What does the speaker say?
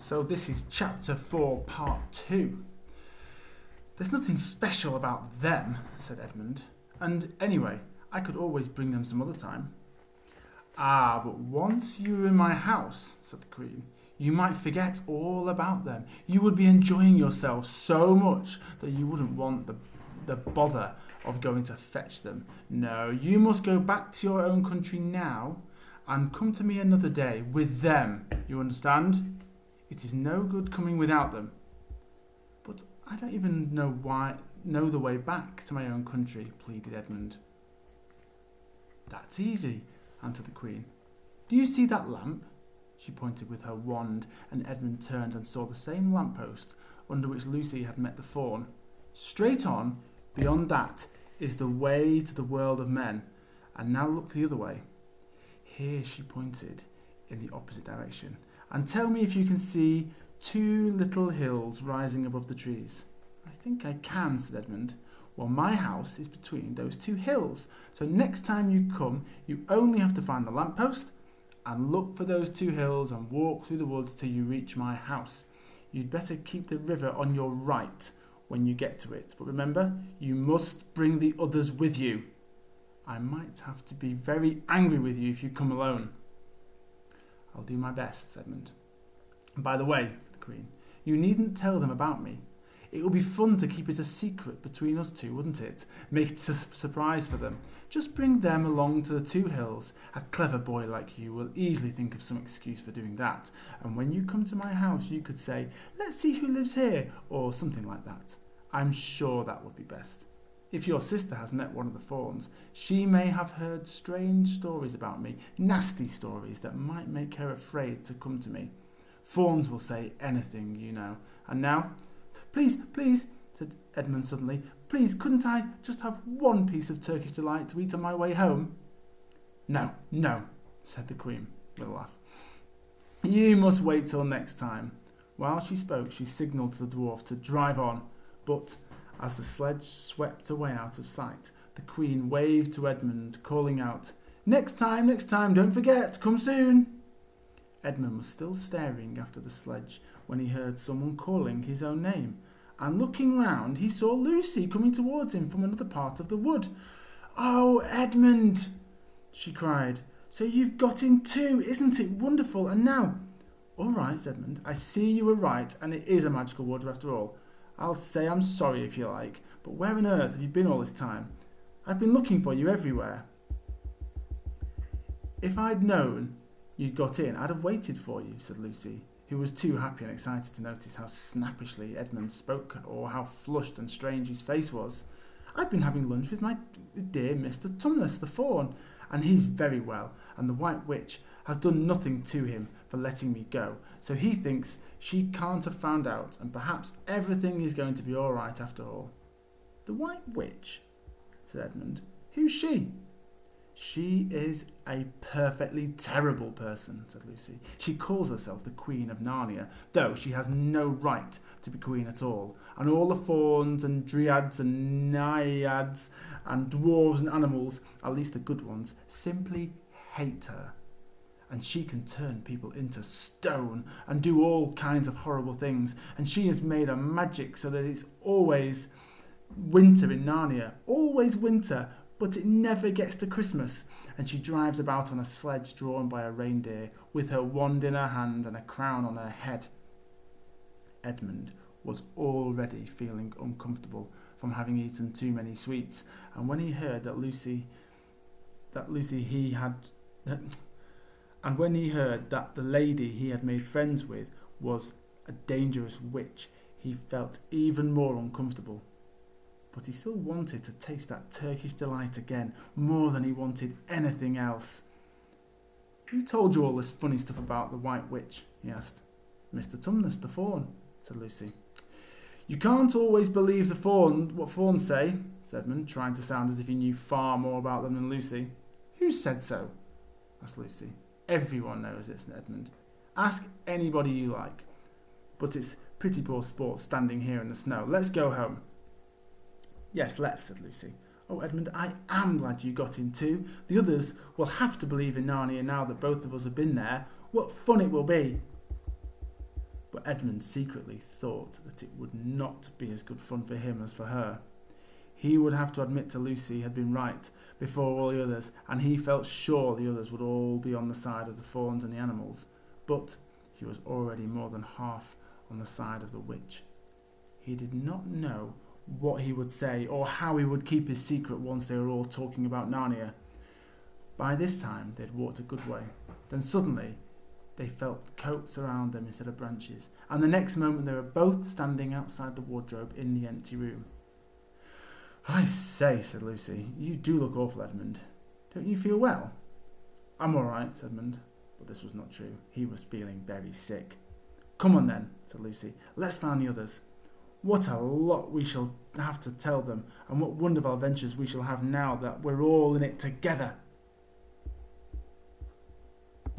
So this is chapter 4, part 2. There's nothing special about them, said Edmund. And anyway, I could always bring them some other time. Ah, but once you're in my house, said the Queen, you might forget all about them. You would be enjoying yourself so much that you wouldn't want the bother of going to fetch them. No, you must go back to your own country now and come to me another day with them. You understand? It is no good coming without them. But I don't even know the way back to my own country, pleaded Edmund. That's easy, answered the Queen. Do you see that lamp? She pointed with her wand, and Edmund turned and saw the same lamppost under which Lucy had met the fawn. Straight on, beyond that, is the way to the world of men, and now look the other way. Here she pointed in the opposite direction. And tell me if you can see two little hills rising above the trees. I think I can, said Edmund. Well, my house is between those two hills, so next time you come, you only have to find the lamppost and look for those two hills and walk through the woods till you reach my house. You'd better keep the river on your right when you get to it, but remember, you must bring the others with you. I might have to be very angry with you if you come alone. I'll do my best, said Edmund. And by the way, said the Queen, you needn't tell them about me. It would be fun to keep it a secret between us two, wouldn't it? Make it a surprise for them. Just bring them along to the two hills. A clever boy like you will easily think of some excuse for doing that. And when you come to my house, you could say, let's see who lives here, or something like that. I'm sure that would be best. If your sister has met one of the fawns, she may have heard strange stories about me, nasty stories that might make her afraid to come to me. Fawns will say anything, you know. And now, please, said Edmund suddenly, please, couldn't I just have one piece of Turkish delight to eat on my way home? No, said the Queen with a laugh. You must wait till next time. While she spoke, she signalled to the dwarf to drive on, but as the sledge swept away out of sight, the Queen waved to Edmund, calling out, next time, don't forget, come soon. Edmund was still staring after the sledge when he heard someone calling his own name, and looking round he saw Lucy coming towards him from another part of the wood. Oh, Edmund, she cried, so you've got in too, isn't it wonderful? And now, all right, said Edmund, I see you were right, and it is a magical wood after all. I'll say I'm sorry if you like, but where on earth have you been all this time? I've been looking for you everywhere. If I'd known you'd got in, I'd have waited for you, said Lucy, who was too happy and excited to notice how snappishly Edmund spoke or how flushed and strange his face was. I've been having lunch with my dear Mr. Tumnus the fawn, and he's very well, and the White Witch has done nothing to him for letting me go, so he thinks she can't have found out, and perhaps everything is going to be all right after all. The White Witch, said Edmund. Who's she? She is a perfectly terrible person, said Lucy. She calls herself the Queen of Narnia, though she has no right to be queen at all. And all the fauns and dryads and naiads and dwarves and animals, at least the good ones, simply hate her. And she can turn people into stone and do all kinds of horrible things. And she has made a magic so that it's always winter in Narnia, always winter, but it never gets to Christmas, and she drives about on a sledge drawn by a reindeer, with her wand in her hand and a crown on her head. Edmund was already feeling uncomfortable from having eaten too many sweets, and when he heard that the lady he had made friends with was a dangerous witch, he felt even more uncomfortable. But he still wanted to taste that Turkish delight again, more than he wanted anything else. Who told you all this funny stuff about the White Witch? He asked. Mr. Tumnus the fawn, said Lucy. You can't always believe what fawns say, said Edmund, trying to sound as if he knew far more about them than Lucy. Who said so? Asked Lucy. Everyone knows it, said Edmund. Ask anybody you like. But it's pretty poor sport standing here in the snow. Let's go home. Yes, let's, said Lucy. Oh, Edmund, I am glad you got in too. The others will have to believe in Narnia now that both of us have been there. What fun it will be. But Edmund secretly thought that it would not be as good fun for him as for her. He would have to admit to Lucy had been right before all the others, and he felt sure the others would all be on the side of the fawns and the animals. But he was already more than half on the side of the witch. He did not know what he would say or how he would keep his secret once they were all talking about Narnia. By this time they had walked a good way. Then suddenly they felt coats around them instead of branches, and the next moment they were both standing outside the wardrobe in the empty room. "I say," said Lucy, "you do look awful, Edmund. Don't you feel well?" "I'm all right," said Edmund. But this was not true. He was feeling very sick. "Come on then," said Lucy. "Let's find the others. What a lot we shall have to tell them, and what wonderful adventures we shall have now that we're all in it together."